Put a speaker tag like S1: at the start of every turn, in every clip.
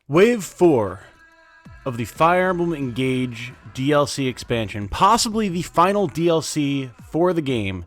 S1: Wave 4 of the Fire Emblem Engage DLC expansion, possibly the final DLC for the game,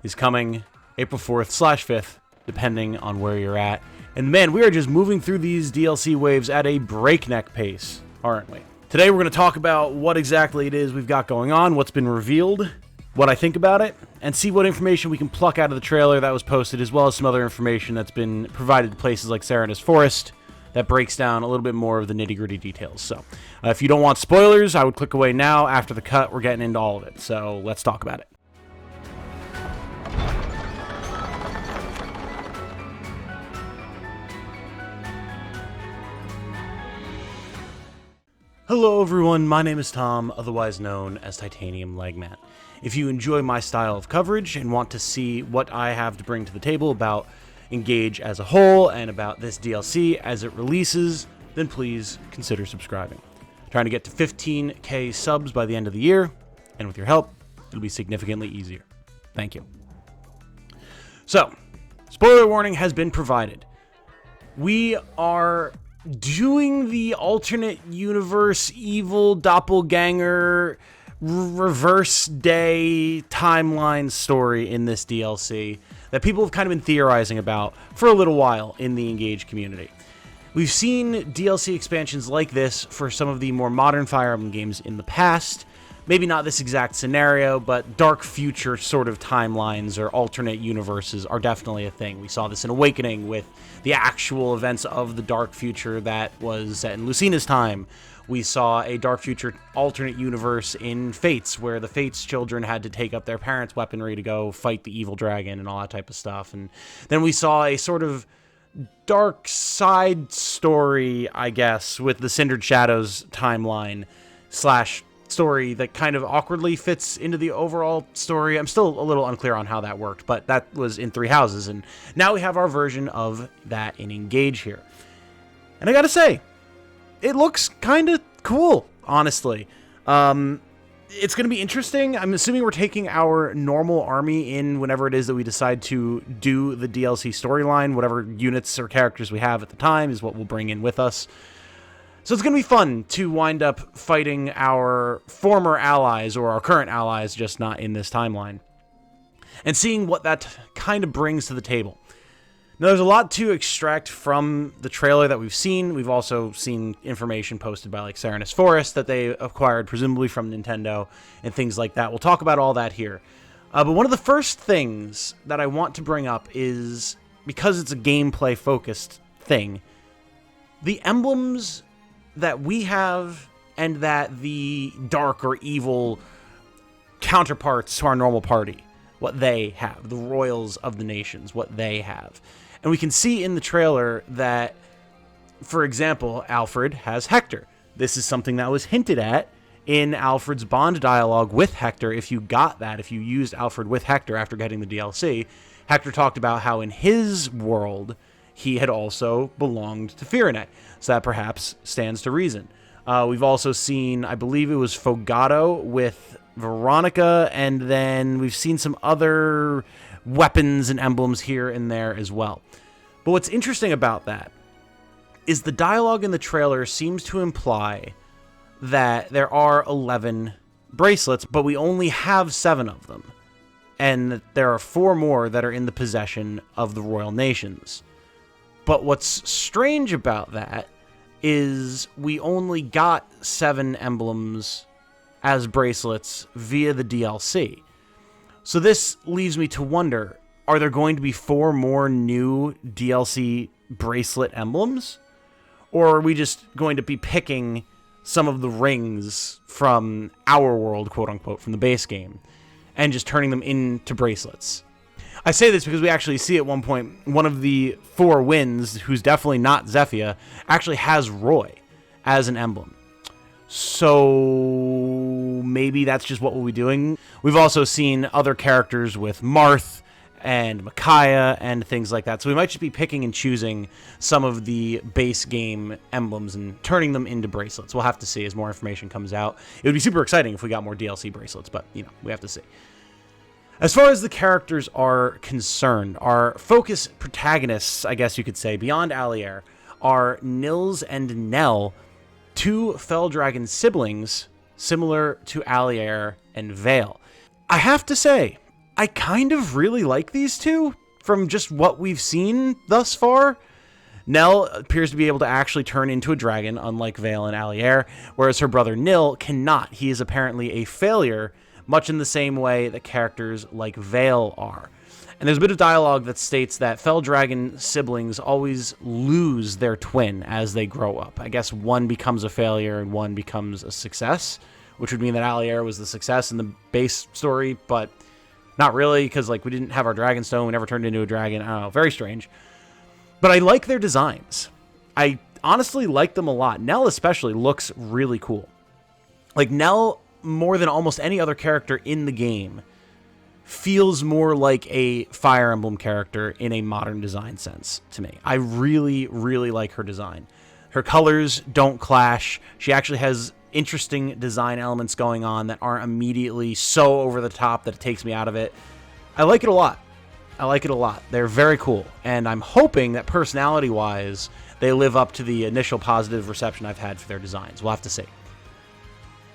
S1: is coming April 4th/5th, depending on where you're at. And man, we are just moving through these DLC waves at a breakneck pace, aren't we? Today we're going to talk about what exactly it is we've got going on, what's been revealed, what I think about it, and see what information we can pluck out of the trailer that was posted, as well as some other information that's been provided to places like Serenus Forest that breaks down a little bit more of the nitty-gritty details. So if you don't want spoilers, I would click away now. After the cut, we're getting into all of it. So let's talk about it. Hello everyone, my name is Tom, otherwise known as Titanium Legman. If you enjoy my style of coverage and want to see what I have to bring to the table about Engage as a whole and about this DLC as it releases, then please consider subscribing. Trying to get to 15k subs by the end of the year, and with your help, it'll be significantly easier. Thank you. So, spoiler warning has been provided. We are doing the alternate universe evil doppelganger reverse day timeline story in this DLC that people have kind of been theorizing about for a little while in the Engage community. We've seen DLC expansions like this for some of the more modern Fire Emblem games in the past. Maybe not this exact scenario, but dark future sort of timelines or alternate universes are definitely a thing. We saw this in Awakening with the actual events of the dark future that was set in Lucina's time. We saw a dark future alternate universe in Fates, where the Fates children had to take up their parents' weaponry to go fight the evil dragon and all that type of stuff. And then we saw a sort of dark side story, I guess, with the Cindered Shadows timeline slash story that kind of awkwardly fits into the overall story. I'm still a little unclear on how that worked, but that was in Three Houses. And now we have our version of that in Engage here. And I gotta say, it looks kind of cool, honestly. It's going to be interesting. I'm assuming we're taking our normal army in whenever it is that we decide to do the DLC storyline. Whatever units or characters we have at the time is what we'll bring in with us. So it's going to be fun to wind up fighting our former allies, or our current allies, just not in this timeline, and seeing what that kind of brings to the table. Now, there's a lot to extract from the trailer that we've seen. We've also seen information posted by like Serenus Forest that they acquired, presumably from Nintendo, and things like that. We'll talk about all that here. But one of the first things that I want to bring up is, because it's a gameplay-focused thing, the emblems that we have and that the dark or evil counterparts to our normal party, what they have, the royals of the nations, what they have. And we can see in the trailer that, for example, Alfred has Hector. This is something that was hinted at in Alfred's Bond dialogue with Hector. If you got that, if you used Alfred with Hector after getting the DLC, Hector talked about how in his world, he had also belonged to Firenet. So that perhaps stands to reason. We've also seen, I believe it was Fogato with Veronica, and then we've seen some other weapons and emblems here and there as well. But what's interesting about that is the dialogue in the trailer seems to imply that there are 11 bracelets, but we only have 7 of them. And there are 4 more that are in the possession of the royal nations. But what's strange about that is we only got 7 emblems as bracelets via the DLC. So this leaves me to wonder, are there going to be 4 more new DLC bracelet emblems? Or are we just going to be picking some of the rings from our world, quote-unquote, from the base game, and just turning them into bracelets? I say this because we actually see at one point, one of the 4 wins, who's definitely not Zephia, actually has Roy as an emblem. So maybe that's just what we'll be doing. We've also seen other characters with Marth and Micaiah and things like that. So we might just be picking and choosing some of the base game emblems and turning them into bracelets. We'll have to see as more information comes out. It would be super exciting if we got more DLC bracelets, but, you know, we have to see. As far as the characters are concerned, our focus protagonists, I guess you could say, beyond Allier, are Nils and Nell, two Fell Dragon siblings similar to Allier and Vale. I have to say, I kind of really like these two from just what we've seen thus far. Nell appears to be able to actually turn into a dragon, unlike Vale and Allier, whereas her brother Nil cannot. He is apparently a failure, much in the same way that characters like Vale are. And there's a bit of dialogue that states that Fell Dragon siblings always lose their twin as they grow up. I guess one becomes a failure and one becomes a success, which would mean that Allier was the success in the base story, but not really, because like we didn't have our dragon stone, we never turned into a dragon. I don't know, very strange. But I like their designs. I honestly like them a lot. Nell especially looks really cool. Like Nell, more than almost any other character in the game, feels more like a Fire Emblem character in a modern design sense to me. I really, really like her design. Her colors don't clash. She actually has interesting design elements going on that aren't immediately so over the top that it takes me out of it. I like it a lot. I like it a lot. They're very cool. And I'm hoping that personality-wise, they live up to the initial positive reception I've had for their designs. We'll have to see.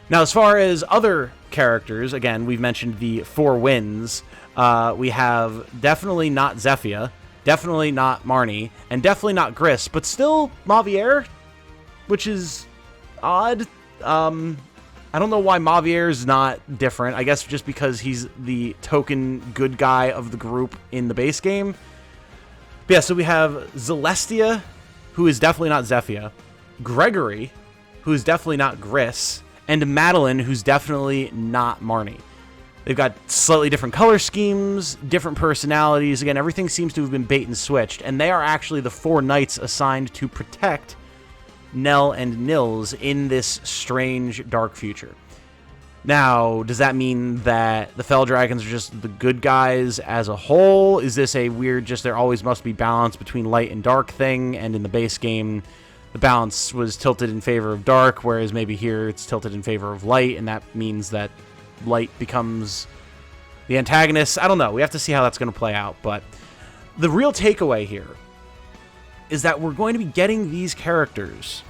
S1: Now, as far as other characters, again, we've mentioned the Four Winds. We have definitely not Zephyr, definitely not Marnie, and definitely not Gris, but still Mavier, which is odd. I don't know why Mavier is not different. I guess just because he's the token good guy of the group in the base game. But yeah, so we have Celestia, who is definitely not Zephyr, Gregory, who is definitely not Gris, and Madeline, who's definitely not Marnie. They've got slightly different color schemes, different personalities. Again, everything seems to have been bait and switched, and they are actually the four knights assigned to protect Nell and Nils in this strange dark future. Now, does that mean that the Fell Dragons are just the good guys as a whole? Is this a weird, just there always must be balance between light and dark thing, and in the base game, the balance was tilted in favor of dark, whereas maybe here it's tilted in favor of light, and that means that light becomes the antagonist? I don't know. We have to see how that's going to play out, but the real takeaway here is that we're going to be getting these characters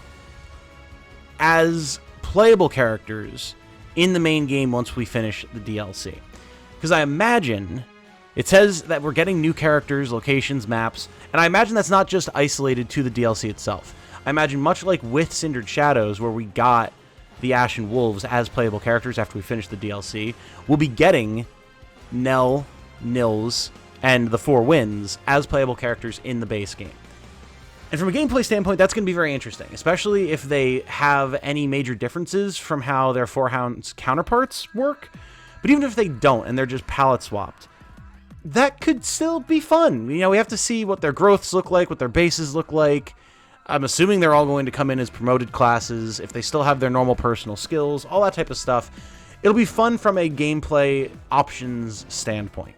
S1: as playable characters in the main game once we finish the DLC. Because I imagine it says that we're getting new characters, locations, maps, and I imagine that's not just isolated to the DLC itself. I imagine much like with Cindered Shadows, where we got the Ashen Wolves as playable characters after we finish the DLC, we'll be getting Nell, Nils, and the Four Winds as playable characters in the base game. And from a gameplay standpoint, that's going to be very interesting, especially if they have any major differences from how their Four Hounds counterparts work. But even if they don't, and they're just palette swapped, that could still be fun. You know, we have to see what their growths look like, what their bases look like. I'm assuming they're all going to come in as promoted classes, if they still have their normal personal skills, all that type of stuff. It'll be fun from a gameplay options standpoint.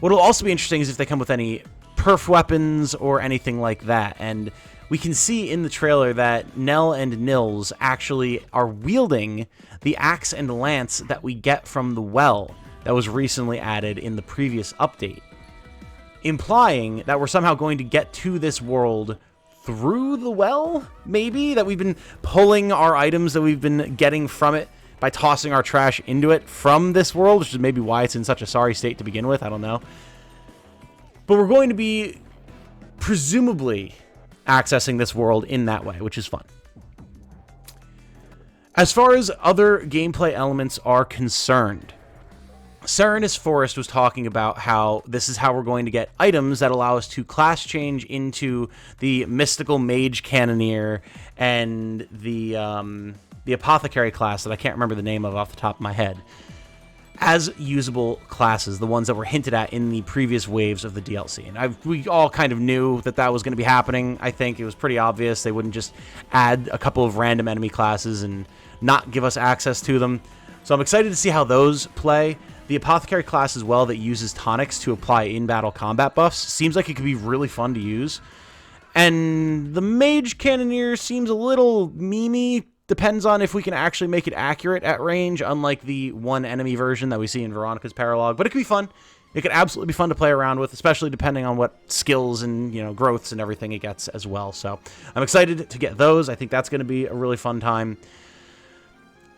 S1: What will also be interesting is if they come with any perf weapons or anything like that. And we can see in the trailer that Nell and Nils actually are wielding the axe and lance that we get from the well that was recently added in the previous update, implying that we're somehow going to get to this world through the well, maybe? That we've been pulling our items that we've been getting from it by tossing our trash into it from this world, which is maybe why it's in such a sorry state to begin with. I don't know. But we're going to be presumably accessing this world in that way, which is fun. As far as other gameplay elements are concerned, Serenus Forest was talking about how this is how we're going to get items that allow us to class change into the mystical mage cannoneer and the apothecary class that I can't remember the name of off the top of my head as usable classes, the ones that were hinted at in the previous waves of the DLC. And we all kind of knew that that was going to be happening. I think it was pretty obvious. They wouldn't just add a couple of random enemy classes and not give us access to them. So I'm excited to see how those play. The apothecary class as well that uses tonics to apply in-battle combat buffs seems like it could be really fun to use. And the mage cannoneer seems a little memey. Depends on if we can actually make it accurate at range, unlike the one enemy version that we see in Veronica's Paralog. But it could be fun. it could absolutely be fun to play around with, especially depending on what skills and, growths and everything it gets as well. So I'm excited to get those. I think that's going to be a really fun time.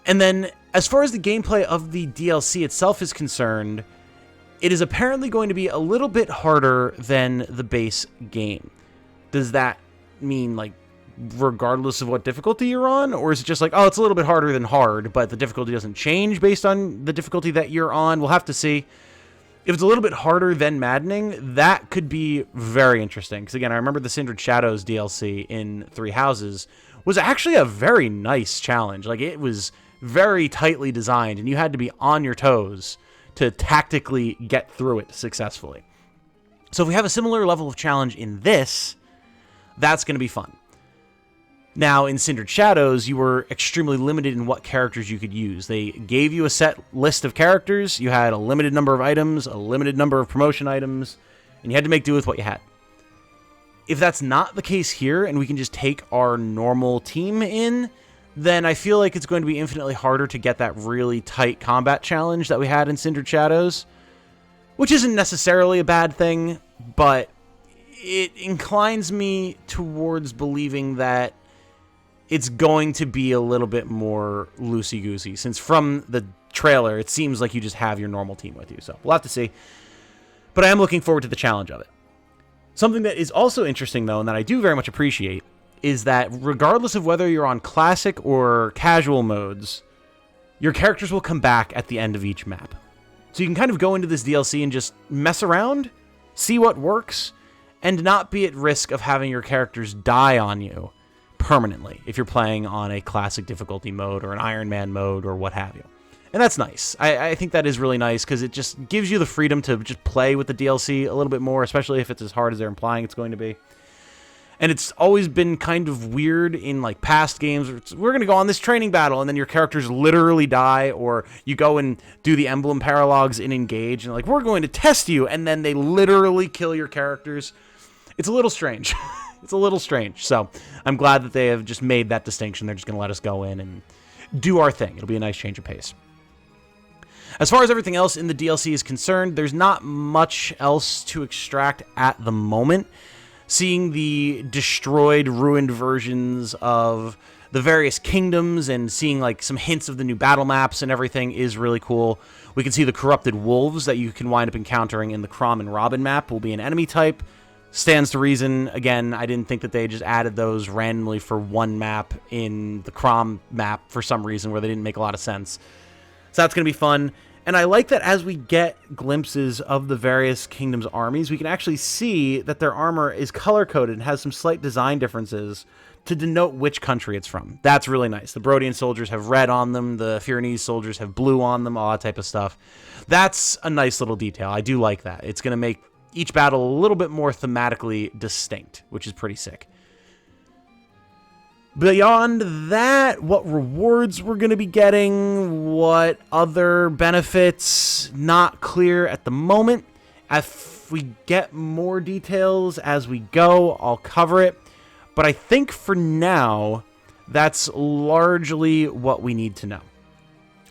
S1: And then as far as the gameplay of the DLC itself is concerned, it is apparently going to be a little bit harder than the base game. Does that mean, like, regardless of what difficulty you're on? Or is it just like, oh, it's a little bit harder than hard, but the difficulty doesn't change based on the difficulty that you're on? We'll have to see. If it's a little bit harder than maddening, that could be very interesting. Because, again, I remember the Kindred Shadows DLC in Three Houses was actually a very nice challenge. Like, it was very tightly designed, and you had to be on your toes to tactically get through it successfully. So if we have a similar level of challenge in this, that's going to be fun. Now, in Kindred Shadows, you were extremely limited in what characters you could use. They gave you a set list of characters, you had a limited number of items, a limited number of promotion items, and you had to make do with what you had. If that's not the case here, and we can just take our normal team in, then I feel like it's going to be infinitely harder to get that really tight combat challenge that we had in Kindred Shadows, which isn't necessarily a bad thing, but it inclines me towards believing that it's going to be a little bit more loosey-goosey, since from the trailer, it seems like you just have your normal team with you. So we'll have to see. But I am looking forward to the challenge of it. Something that is also interesting, though, and that I do very much appreciate, is that regardless of whether you're on classic or casual modes, your characters will come back at the end of each map. So you can kind of go into this DLC and just mess around, see what works, and not be at risk of having your characters die on you permanently if you're playing on a classic difficulty mode or an Iron Man mode or what have you. And that's nice. I think that is really nice because it just gives you the freedom to just play with the DLC a little bit more, especially if it's as hard as they're implying it's going to be. And it's always been kind of weird in like past games where we're going to go on this training battle and then your characters literally die, or you go and do the Emblem paralogs in Engage and like, we're going to test you, and then they literally kill your characters. It's a little strange. It's a little strange. So I'm glad that they have just made that distinction. They're just going to let us go in and do our thing. It'll be a nice change of pace. As far as everything else in the DLC is concerned, there's not much else to extract at the moment. Seeing the destroyed, ruined versions of the various kingdoms and seeing like some hints of the new battle maps and everything is really cool. We can see the corrupted wolves that you can wind up encountering in the Crom and Robin map will be an enemy type. Stands to reason. Again, I didn't think that they just added those randomly for one map in the Crom map for some reason where they didn't make a lot of sense. So that's going to be fun. And I like that as we get glimpses of the various kingdoms' armies, we can actually see that their armor is color-coded and has some slight design differences to denote which country it's from. That's really nice. The Brodian soldiers have red on them, the Fyrenese soldiers have blue on them, all that type of stuff. That's a nice little detail. I do like that. It's going to make each battle a little bit more thematically distinct, which is pretty sick. Beyond that, what rewards we're going to be getting, what other benefits, not clear at the moment. If we get more details as we go, I'll cover it. But I think for now, that's largely what we need to know.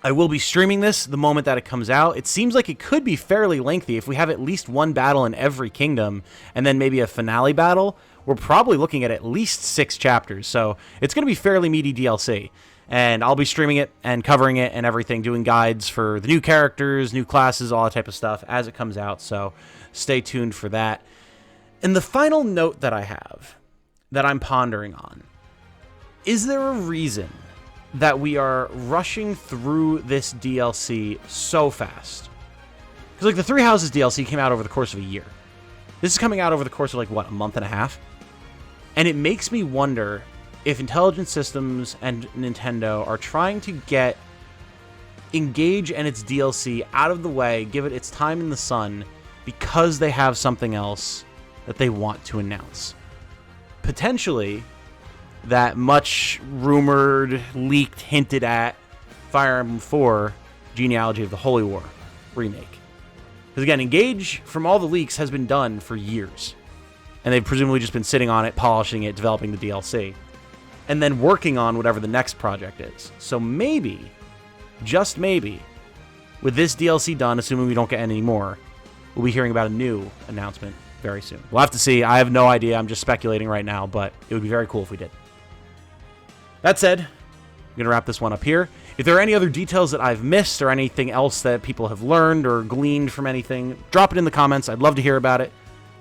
S1: I will be streaming this the moment that it comes out. It seems like it could be fairly lengthy if we have at least one battle in every kingdom and then maybe a finale battle. We're probably looking at least 6 chapters, so it's going to be fairly meaty DLC. And I'll be streaming it and covering it and everything, doing guides for the new characters, new classes, all that type of stuff as it comes out, so stay tuned for that. And the final note that I have that I'm pondering on, is there a reason that we are rushing through this DLC so fast? Because like the Three Houses DLC came out over the course of a year. This is coming out over the course of like, what, a month and a half? And it makes me wonder if Intelligent Systems and Nintendo are trying to get Engage and its DLC out of the way, give it its time in the sun, because they have something else that they want to announce. Potentially that much rumored, leaked, hinted at Fire Emblem 4 Genealogy of the Holy War remake. Because again, Engage, from all the leaks, has been done for years. And they've presumably just been sitting on it, polishing it, developing the DLC. And then working on whatever the next project is. So maybe, just maybe, with this DLC done, assuming we don't get any more, we'll be hearing about a new announcement very soon. We'll have to see. I have no idea. I'm just speculating right now, but it would be very cool if we did. That said, I'm going to wrap this one up here. If there are any other details that I've missed or anything else that people have learned or gleaned from anything, drop it in the comments. I'd love to hear about it.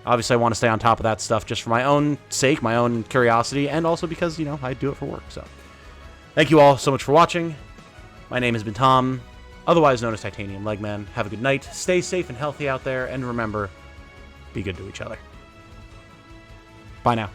S1: Obviously, I want to stay on top of that stuff just for my own sake, my own curiosity, and also because, I do it for work. So, thank you all so much for watching. My name has been Tom, otherwise known as Titanium Legman. Have a good night. Stay safe and healthy out there, and remember, be good to each other. Bye now.